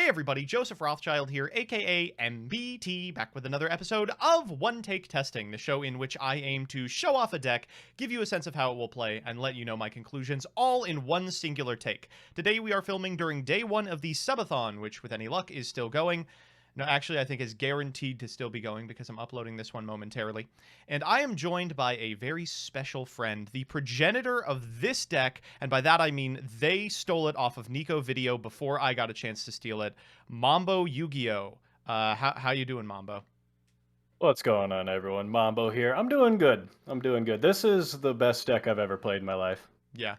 everybody, Joseph Rothschild here, aka MBT, back with another episode of One Take Testing, the show in which I aim to show off a deck, give you a sense of how it will play, and let you know my conclusions all in one singular take. Today we are filming during day one of the subathon, which with any luck is still going. No, actually, I think is guaranteed to still be going because I'm uploading this one momentarily. And I am joined by a very special friend, the progenitor of this deck, and by that I mean they stole it off of Nico Video before I got a chance to steal it. Mambo Yugioh. How you doing, Mambo? What's going on, everyone? Mambo here. I'm doing good. This is the best deck I've ever played in my life. Yeah,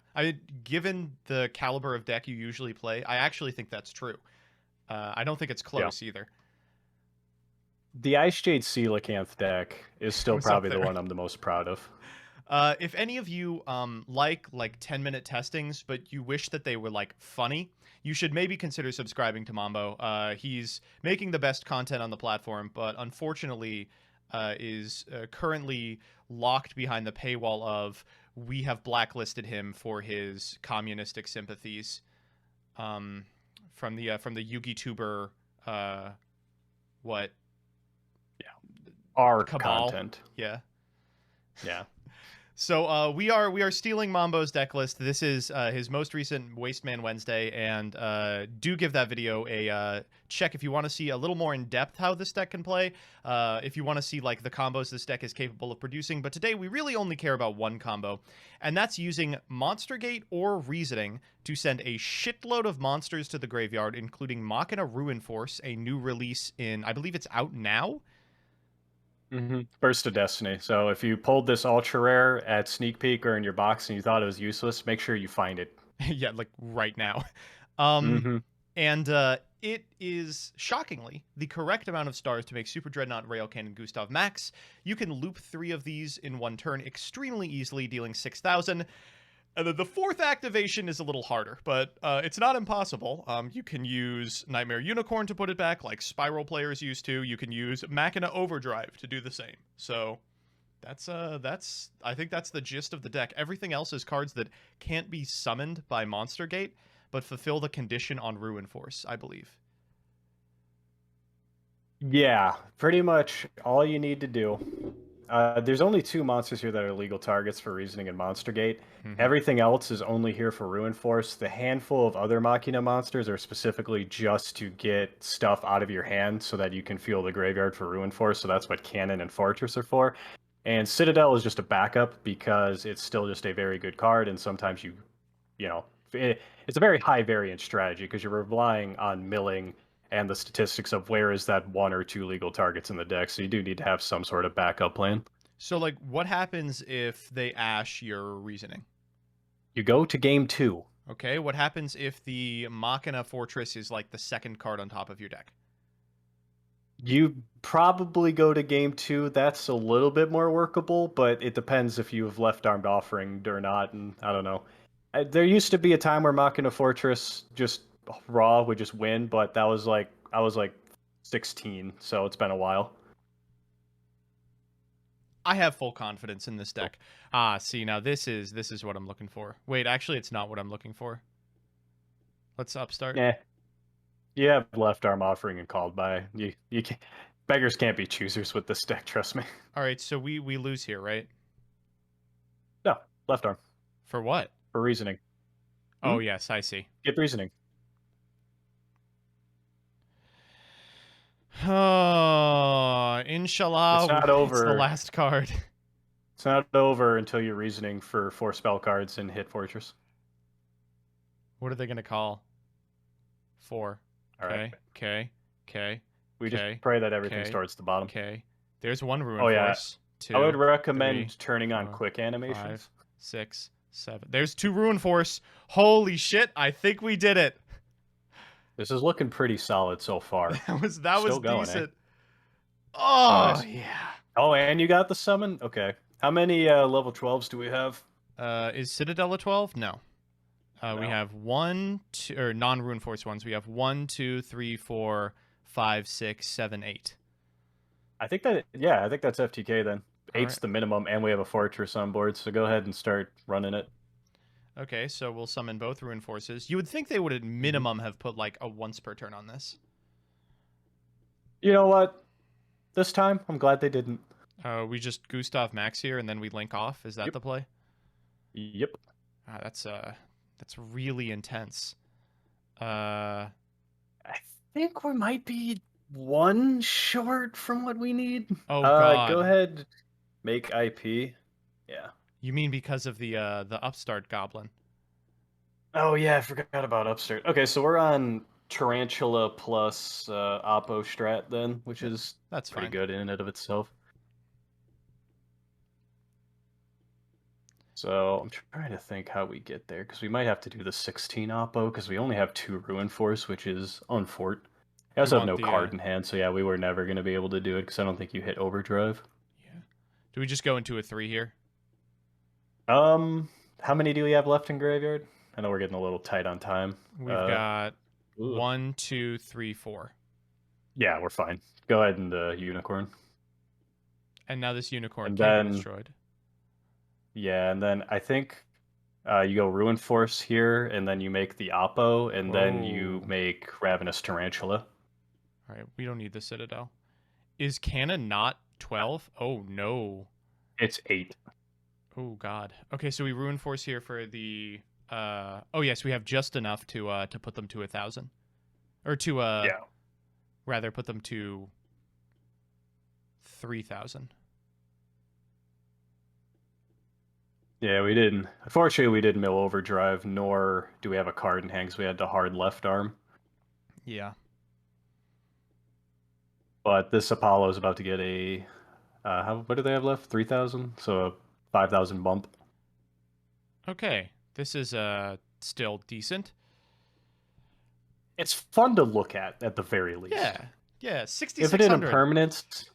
given the caliber of deck you usually play, I actually think that's true. I don't think it's close either. The Ice Jade Coelacanth deck is still probably the one I'm the most proud of. If any of you like 10-minute testings, but you wish that they were funny, you should maybe consider subscribing to Mambo. He's making the best content on the platform, but unfortunately is currently locked behind the paywall of we have blacklisted him for his communistic sympathies from the YouTuber what? Our Cabal. content. Yeah. So we are stealing Mambo's deck list. This is his most recent Wasteman Wednesday, and do give that video a check if you want to see a little more in depth how this deck can play. If you want to see the combos this deck is capable of producing. But today we really only care about one combo, and that's using Monster Gate or Reasoning to send a shitload of monsters to the graveyard, including MACHINA RUINFORCE, a new release in, I believe it's out now. Burst of Destiny. So if you pulled this ultra rare at sneak peek or in your box and you thought it was useless, make sure you find it. Yeah, right now. And it is shockingly the correct amount of stars to make Super Dreadnought, Railcan, and Gustav max. You can loop 3 of these in one turn extremely easily, dealing 6,000. And then the 4th activation is a little harder, but it's not impossible. You can use Nightmare Unicorn to put it back, like Spiral players used to. You can use Machina Overdrive to do the same. So that's I think that's the gist of the deck. Everything else is cards that can't be summoned by Monster Gate, but fulfill the condition on RUINFORCE, I believe. Yeah, pretty much all you need to do. There's only 2 monsters here that are legal targets for Reasoning and Monster Gate. Everything else is only here for RUINFORCE. The handful of other Machina monsters are specifically just to get stuff out of your hand so that you can fuel the graveyard for RUINFORCE, so that's what Cannon and Fortress are for. And Citadel is just a backup because it's still just a very good card, and sometimes it's a very high variance strategy because you're relying on milling and the statistics of where is that 1 or 2 legal targets in the deck, so you do need to have some sort of backup plan. So, what happens if they ash your Reasoning? You go to game 2. Okay, what happens if the Machina Fortress is, the 2nd card on top of your deck? You probably go to game 2. That's a little bit more workable, but it depends if you have Left-Armed Offering or not, and I don't know. There used to be a time where Machina Fortress just raw would just win, but that was I was 16, so it's been a while. I have full confidence in this deck. See, now this is what I'm looking for. Wait, actually it's not what I'm looking for. Let's upstart. Yeah. You have Left Arm Offering and Called By. You can't, beggars can't be choosers with this deck, trust me. All right, so we lose here, right? No, Left Arm. For what? For Reasoning. Oh, yes, I see. Get Reasoning. Oh, inshallah, it's not over. It's the last card. It's not over until you're Reasoning for 4 spell cards and hit Fortress. What are they going to call? 4. Okay. Okay. We just pray that everything starts at the bottom. Okay. There's 1 RUINFORCE. Oh, yeah. 2, I would recommend 3, turning on 4, quick animations. 5, 6, 7. There's 2 RUINFORCE. Holy shit, I think we did it. This is looking pretty solid so far. that was going, decent. Oh, nice. Yeah. Oh, and you got the summon? Okay. How many level 12s do we have? Is Citadel a 12? No. No. We have 1, 2, or non-RUINFORCE ones. We have 1, 2, 3, 4, 5, 6, 7, 8. I think that's FTK then. All 8's the minimum, and we have a Fortress on board, so go ahead and start running it. Okay, so we'll summon both Ruin Forces. You would think they would at minimum have put like a once per turn on this. You know what? This time, I'm glad they didn't. We just Gustav Max here, and then we link off. Is that Yep. the play? Yep. That's really intense. I think we might be one short from what we need. Oh God. Go ahead, make IP. Yeah. You mean because of the upstart goblin? Oh yeah, I forgot about upstart. Okay, so we're on Tarantula plus Oppo strat then, which is That's pretty fine. good in and of itself. So I'm trying to think how we get there, because we might have to do the 16 Oppo, because we only have 2 Ruin Force, which is unfort. I also have no card in hand, so yeah, we were never going to be able to do it, because I don't think you hit Overdrive. Yeah. Do we just go into a 3 here? How many do we have left in Graveyard? I know we're getting a little tight on time. We've got 1, 2, 3, 4. Yeah, we're fine. Go ahead and Unicorn. And now this Unicorn can't be destroyed. Yeah, and then I think you go Ruin Force here, and then you make the Oppo, and then you make Ravenous Tarantula. All right, we don't need the Citadel. Is Cannon not 12? Oh, no. It's 8. Oh, God. Okay, so we Ruin Force here for the... oh, yes, we have just enough to put them to 1,000. Or to... yeah. Rather, put them to 3,000. Yeah, we didn't. Unfortunately, we didn't mill Overdrive, nor do we have a card in hand because we had the hard left arm. Yeah. But this Apollo is about to get a... what do they have left? 3,000? So a 5,000 bump. Okay. This is still decent. It's fun to look at the very least. Yeah. Yeah, 6,600. If it in a permanence...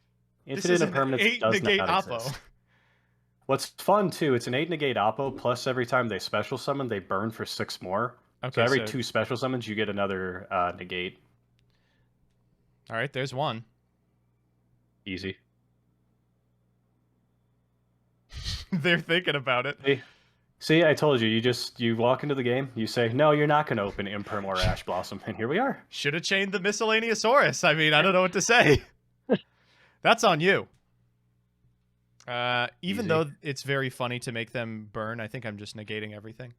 This is an 8 negate Oppo. Exist. What's fun, too, it's an 8 negate Oppo, plus every time they special summon, they burn for 6 more. Okay, so every 2 special summons, you get another negate. All right, there's one. Easy. They're thinking about it. See, I told you. You walk into the game, you say, no, you're not going to open Imperm or Ash Blossom, and here we are. Should have chained the Miscellaneousaurus. I mean, I don't know what to say. That's on you. Even though it's very funny to make them burn, I think I'm just negating everything.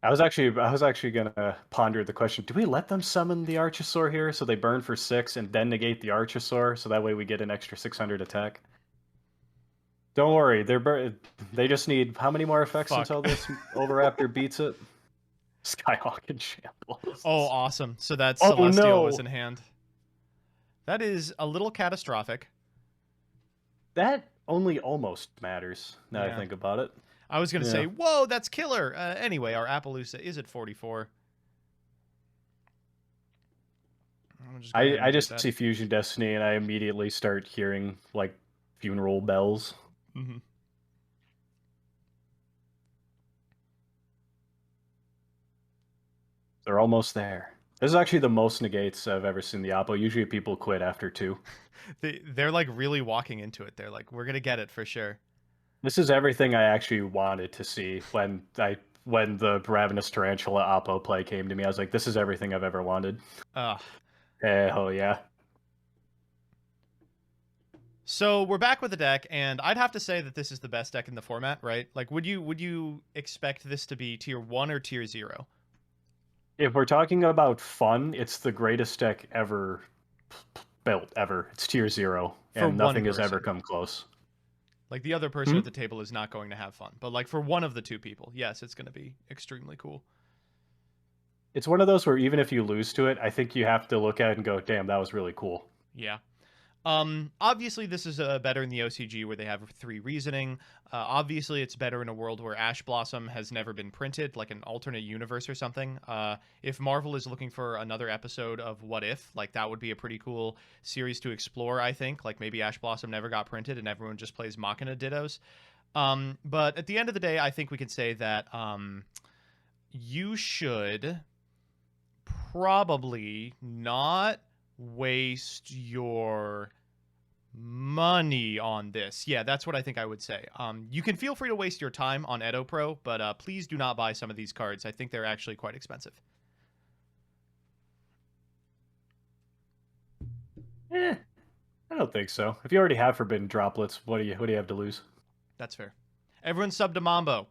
I was actually gonna ponder the question: do we let them summon the Archosaur here so they burn for 6 and then negate the Archosaur so that way we get an extra 600 attack? Don't worry, they just need how many more effects until this Oviraptor beats it? Skyhawk and Shambles. Oh, awesome! So that Celestial was in hand. That is a little catastrophic. That only almost matters, now I think about it. I was going to say, whoa, that's killer. Anyway, our Appaloosa is at 44. I just see Fusion Destiny, and I immediately start hearing, like, funeral bells. Mm-hmm. They're almost there. This is actually the most negates I've ever seen the Oppo. Usually people quit after 2. They're like really walking into it. They're like, we're going to get it for sure. This is everything I actually wanted to see when the Ravenous Tarantula Oppo play came to me. I was like, this is everything I've ever wanted. Hell yeah. So we're back with the deck, and I'd have to say that this is the best deck in the format, right? Like, would you expect this to be tier 1 or tier 0? If we're talking about fun, it's the greatest deck ever built, ever. It's tier 0, and nothing has ever come close. Like, the other person at the table is not going to have fun. But, like, for one of the 2 people, yes, it's going to be extremely cool. It's one of those where even if you lose to it, I think you have to look at it and go, damn, that was really cool. Yeah. Obviously, this is better in the OCG where they have 3 reasoning. Obviously, it's better in a world where Ash Blossom has never been printed, like an alternate universe or something. If Marvel is looking for another episode of What If, like that would be a pretty cool series to explore, I think. Like maybe Ash Blossom never got printed and everyone just plays Machina Dittos. But at the end of the day, I think we can say that you should probably not waste your money on this. Yeah, that's what I think I would say. You can feel free to waste your time on Edo Pro, but please do not buy some of these cards. I think they're actually quite expensive. Eh, I don't think so. If you already have Forbidden Droplets, what do you have to lose? That's fair. Everyone sub to Mambo.